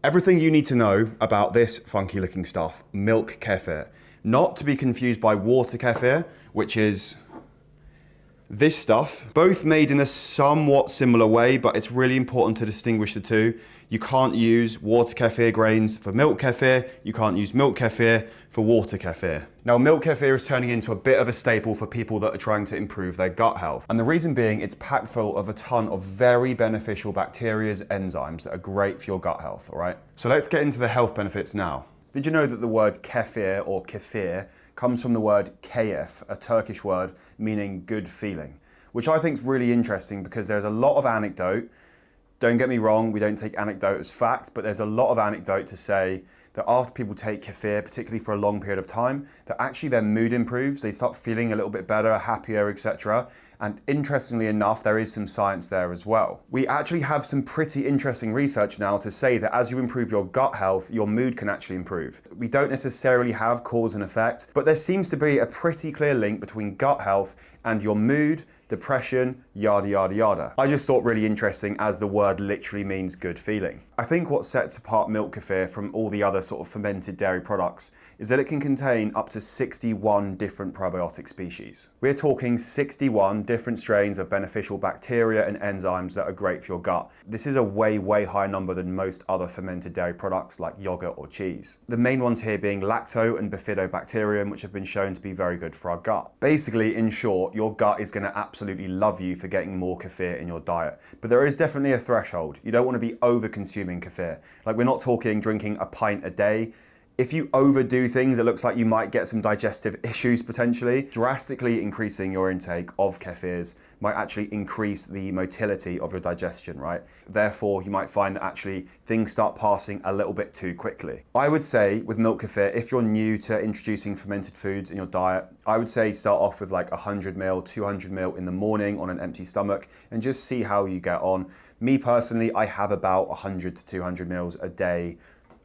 Everything you need to know about this funky looking stuff, milk kefir. Not to be confused by water kefir, which is this stuff, both made in a somewhat similar way, but it's really important to distinguish the two. You can't use water kefir grains for milk kefir. You can't use milk kefir for water kefir. Now, milk kefir is turning into a bit of a staple for people that are trying to improve their gut health. And the reason being, it's packed full of a ton of very beneficial bacteria, enzymes that are great for your gut health, all right? So let's get into the health benefits now. Did you know that the word kefir or kefir comes from the word keyif, a Turkish word meaning good feeling, which I think is really interesting because there's a lot of anecdote. Don't get me wrong, we don't take anecdote as fact, but there's a lot of anecdote to say that after people take kefir, particularly for a long period of time, that actually their mood improves, they start feeling a little bit better, happier, etc. And interestingly enough, there is some science there as well. We actually have some pretty interesting research now to say that as you improve your gut health, your mood can actually improve. We don't necessarily have cause and effect, but there seems to be a pretty clear link between gut health and your mood, depression, yada, yada, yada. I just thought really interesting as the word literally means good feeling. I think what sets apart milk kefir from all the other sort of fermented dairy products is that it can contain up to 61 different probiotic species. We're talking 61 different strains of beneficial bacteria and enzymes that are great for your gut. This is a way, way higher number than most other fermented dairy products like yogurt or cheese. The main ones here being lacto and bifidobacterium, which have been shown to be very good for our gut. Basically, in short, your gut is going to absolutely love you for getting more kefir in your diet. But there is definitely a threshold. You don't want to be over consuming kefir. Like, we're not talking drinking a pint a day. If you overdo things, it looks like you might get some digestive issues potentially. Drastically increasing your intake of kefirs might actually increase the motility of your digestion, right? Therefore, you might find that actually things start passing a little bit too quickly. I would say with milk kefir, if you're new to introducing fermented foods in your diet, I would say start off with like 100 ml, 200 ml in the morning on an empty stomach and just see how you get on. Me personally, I have about 100 to 200 ml a day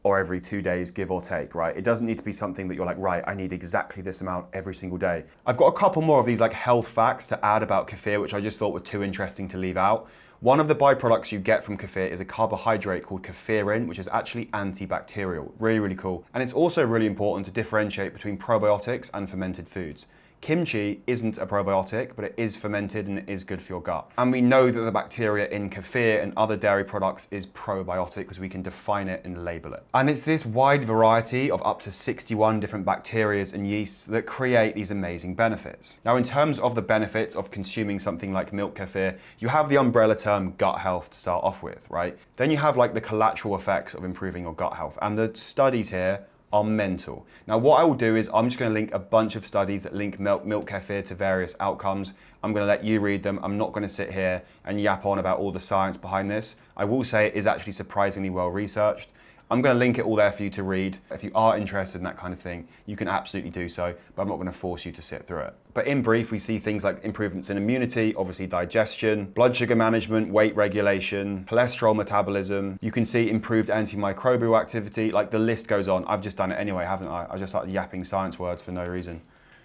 or every 2 days, give or take, right? It doesn't need to be something that you're like, right, I need exactly this amount every single day. I've got a couple more of these like health facts to add about kefir, which I just thought were too interesting to leave out. One of the byproducts you get from kefir is a carbohydrate called kefirin, which is actually antibacterial. Really, really cool. And it's also really important to differentiate between probiotics and fermented foods. Kimchi isn't a probiotic, but it is fermented and it is good for your gut. And we know that the bacteria in kefir and other dairy products is probiotic because we can define it and label it. And it's this wide variety of up to 61 different bacteria and yeasts that create these amazing benefits. Now, in terms of the benefits of consuming something like milk kefir, you have the umbrella term gut health to start off with, right? Then you have like the collateral effects of improving your gut health. And the studies here are mental. Now, what I will do is I'm just going to link a bunch of studies that link milk kefir to various outcomes. I'm going to let you read them. I'm not going to sit here and yap on about all the science behind this. I will say it is actually surprisingly well researched. I'm going to link it all there for you to read. If you are interested in that kind of thing, you can absolutely do so, but I'm not going to force you to sit through it. But in brief, we see things like improvements in immunity, obviously digestion, blood sugar management, weight regulation, cholesterol metabolism. You can see improved antimicrobial activity, like the list goes on. I've just done it anyway, haven't I? I just started yapping science words for no reason.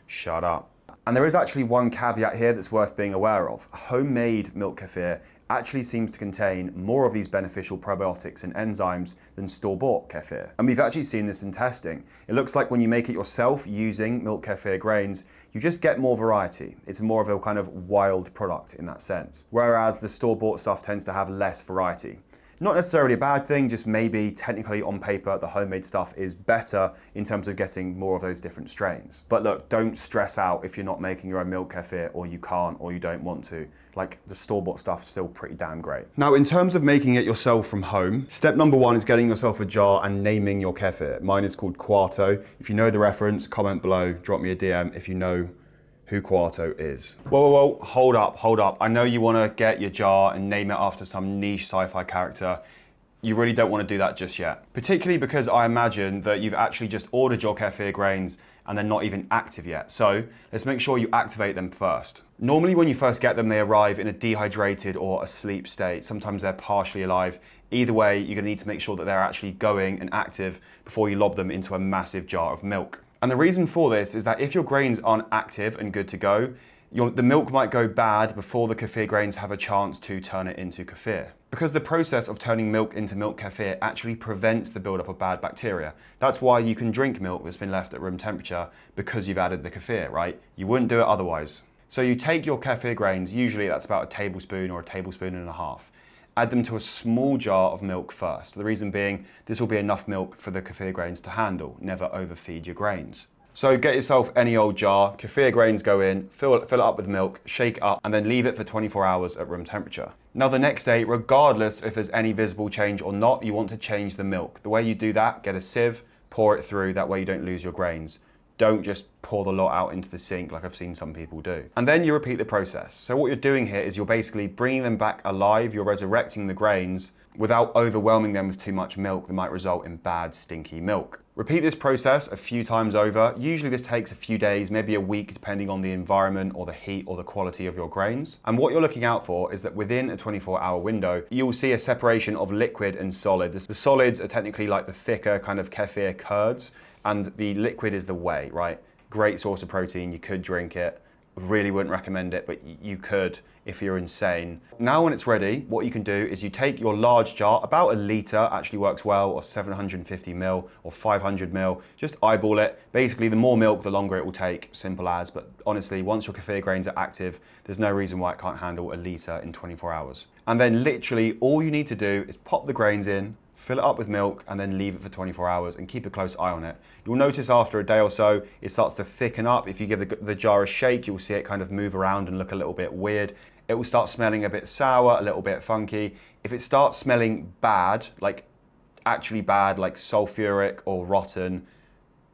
Shut up. And there is actually one caveat here that's worth being aware of. Homemade milk kefir actually seems to contain more of these beneficial probiotics and enzymes than store-bought kefir. And we've actually seen this in testing. It looks like when you make it yourself using milk kefir grains, you just get more variety. It's more of a kind of wild product in that sense. Whereas the store-bought stuff tends to have less variety. Not necessarily a bad thing, just maybe technically on paper, the homemade stuff is better in terms of getting more of those different strains. But look, don't stress out if you're not making your own milk kefir or you can't or you don't want to. Like, the store-bought stuff's still pretty damn great. Now, in terms of making it yourself from home, step number one is getting yourself a jar and naming your kefir. Mine is called Quarto. If you know the reference, comment below, drop me a DM if you know who Quarto is. Whoa, hold up. I know you want to get your jar and name it after some niche sci-fi character. You really don't want to do that just yet. Particularly because I imagine that you've actually just ordered your kefir grains and they're not even active yet. So let's make sure you activate them first. Normally when you first get them, they arrive in a dehydrated or asleep state. Sometimes they're partially alive. Either way, you're gonna need to make sure that they're actually going and active before you lob them into a massive jar of milk. And the reason for this is that if your grains aren't active and good to go, the milk might go bad before the kefir grains have a chance to turn it into kefir. Because the process of turning milk into milk kefir actually prevents the buildup of bad bacteria. That's why you can drink milk that's been left at room temperature, because you've added the kefir, right? You wouldn't do it otherwise. So you take your kefir grains, usually that's about a tablespoon or a tablespoon and a half. Add them to a small jar of milk first. The reason being, this will be enough milk for the kefir grains to handle. Never overfeed your grains. So get yourself any old jar, kefir grains go in, fill it up with milk, shake it up, and then leave it for 24 hours at room temperature. Now the next day, regardless if there's any visible change or not, you want to change the milk. The way you do that, get a sieve, pour it through, that way you don't lose your grains. Don't just pour the lot out into the sink like I've seen some people do. And then you repeat the process. So what you're doing here is you're basically bringing them back alive, you're resurrecting the grains without overwhelming them with too much milk that might result in bad, stinky milk. Repeat this process a few times over. Usually this takes a few days, maybe a week, depending on the environment or the heat or the quality of your grains. And what you're looking out for is that within a 24-hour window, you'll see a separation of liquid and solid. The solids are technically like the thicker kind of kefir curds, and the liquid is the whey, right? Great source of protein, you could drink it. Really wouldn't recommend it, but you could if you're insane. Now when it's ready, what you can do is you take your large jar, about a litre actually works well, or 750 ml or 500 ml, just eyeball it. Basically the more milk, the longer it will take, simple as, but honestly, once your kefir grains are active, there's no reason why it can't handle a litre in 24 hours. And then literally all you need to do is pop the grains in, fill it up with milk, and then leave it for 24 hours and keep a close eye on it. You'll notice after a day or so, it starts to thicken up. If you give the jar a shake, you'll see it kind of move around and look a little bit weird. It will start smelling a bit sour, a little bit funky. If it starts smelling bad, like actually bad, like sulfuric or rotten,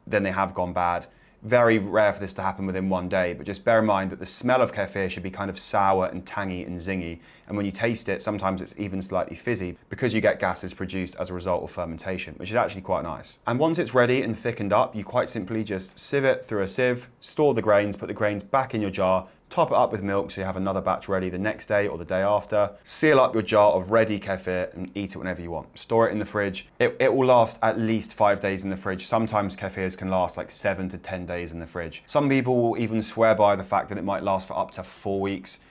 then they have gone bad. Very rare for this to happen within one day, but just bear in mind that the smell of kefir should be kind of sour and tangy and zingy. And when you taste it, sometimes it's even slightly fizzy because you get gases produced as a result of fermentation, which is actually quite nice. And once it's ready and thickened up, you quite simply just sieve it through a sieve, store the grains, put the grains back in your jar, top it up with milk so you have another batch ready the next day or the day after. Seal up your jar of ready kefir and eat it whenever you want. Store it in the fridge. It will last at least 5 days in the fridge. Sometimes kefirs can last like 7 to 10 days in the fridge. Some people will even swear by the fact that it might last for up to 4 weeks.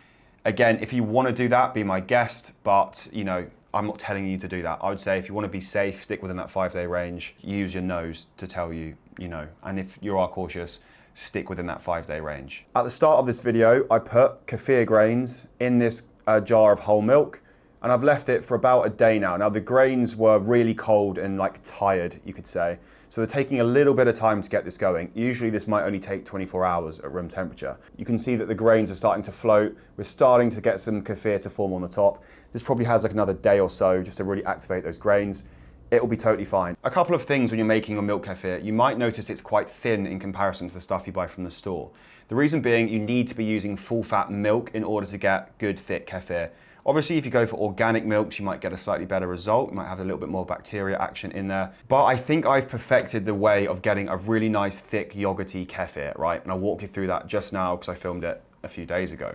Again, if you want to do that, be my guest, but you know, I'm not telling you to do that. I would say if you want to be safe, stick within that 5-day range. Use your nose to tell you, and if you are cautious, stick within that 5-day range. At the start of this video, I put kefir grains in this jar of whole milk, and I've left it for about a day now. Now the grains were really cold and like tired, you could say. So they're taking a little bit of time to get this going. Usually this might only take 24 hours at room temperature. You can see that the grains are starting to float. We're starting to get some kefir to form on the top. This probably has like another day or so just to really activate those grains. It will be totally fine. A couple of things when you're making your milk kefir, you might notice it's quite thin in comparison to the stuff you buy from the store. The reason being, you need to be using full fat milk in order to get good thick kefir. Obviously, if you go for organic milks, you might get a slightly better result. You might have a little bit more bacteria action in there. But I think I've perfected the way of getting a really nice, thick, yogurty kefir, right? And I'll walk you through that just now because I filmed it a few days ago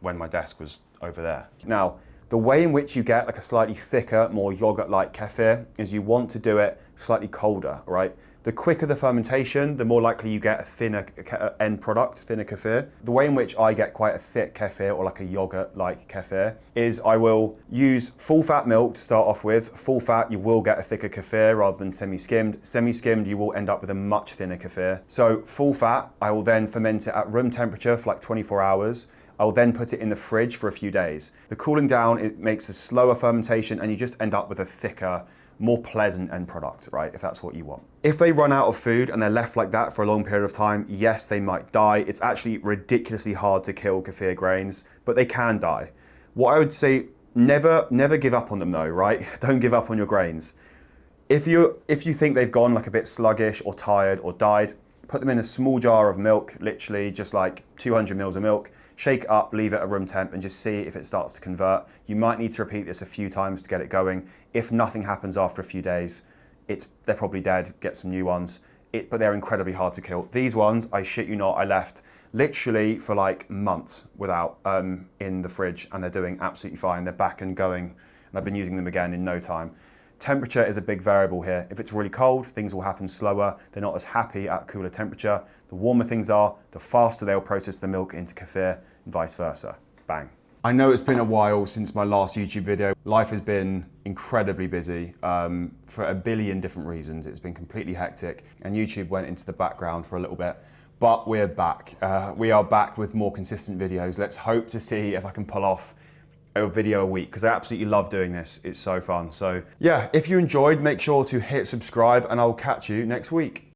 when my desk was over there. Now, the way in which you get like a slightly thicker, more yogurt-like kefir is you want to do it slightly colder, right? The quicker the fermentation, the more likely you get a thinner end product, thinner kefir. The way in which I get quite a thick kefir, or like a yogurt-like kefir, is I will use full fat milk to start off with. Full fat, you will get a thicker kefir rather than semi-skimmed. Semi-skimmed, you will end up with a much thinner kefir. So full fat, I will then ferment it at room temperature for like 24 hours. I will then put it in the fridge for a few days. The cooling down, it makes a slower fermentation and you just end up with a thicker, more pleasant end product, right? If that's what you want. If they run out of food and they're left like that for a long period of time, yes, they might die. It's actually ridiculously hard to kill kefir grains, but they can die. What I would say, never give up on them though, right? Don't give up on your grains. If you think they've gone like a bit sluggish or tired or died, put them in a small jar of milk, literally just like 200 mils of milk, shake it up, leave it at room temp and just see if it starts to convert. You might need to repeat this a few times to get it going. If nothing happens after a few days, they're probably dead, get some new ones. But they're incredibly hard to kill. These ones, I shit you not, I left literally for like months without in the fridge and they're doing absolutely fine. They're back and going and I've been using them again in no time. Temperature is a big variable here. If it's really cold, things will happen slower. They're not as happy at cooler temperature. The warmer things are, the faster they'll process the milk into kefir, and vice versa. Bang. I know it's been a while since my last YouTube video. Life has been incredibly busy for a billion different reasons. It's been completely hectic, and YouTube went into the background for a little bit. But we're back. We are back with more consistent videos. Let's hope to see if I can pull off a video a week, because I absolutely love doing this. It's so fun. So yeah, if you enjoyed, make sure to hit subscribe, and I'll catch you next week.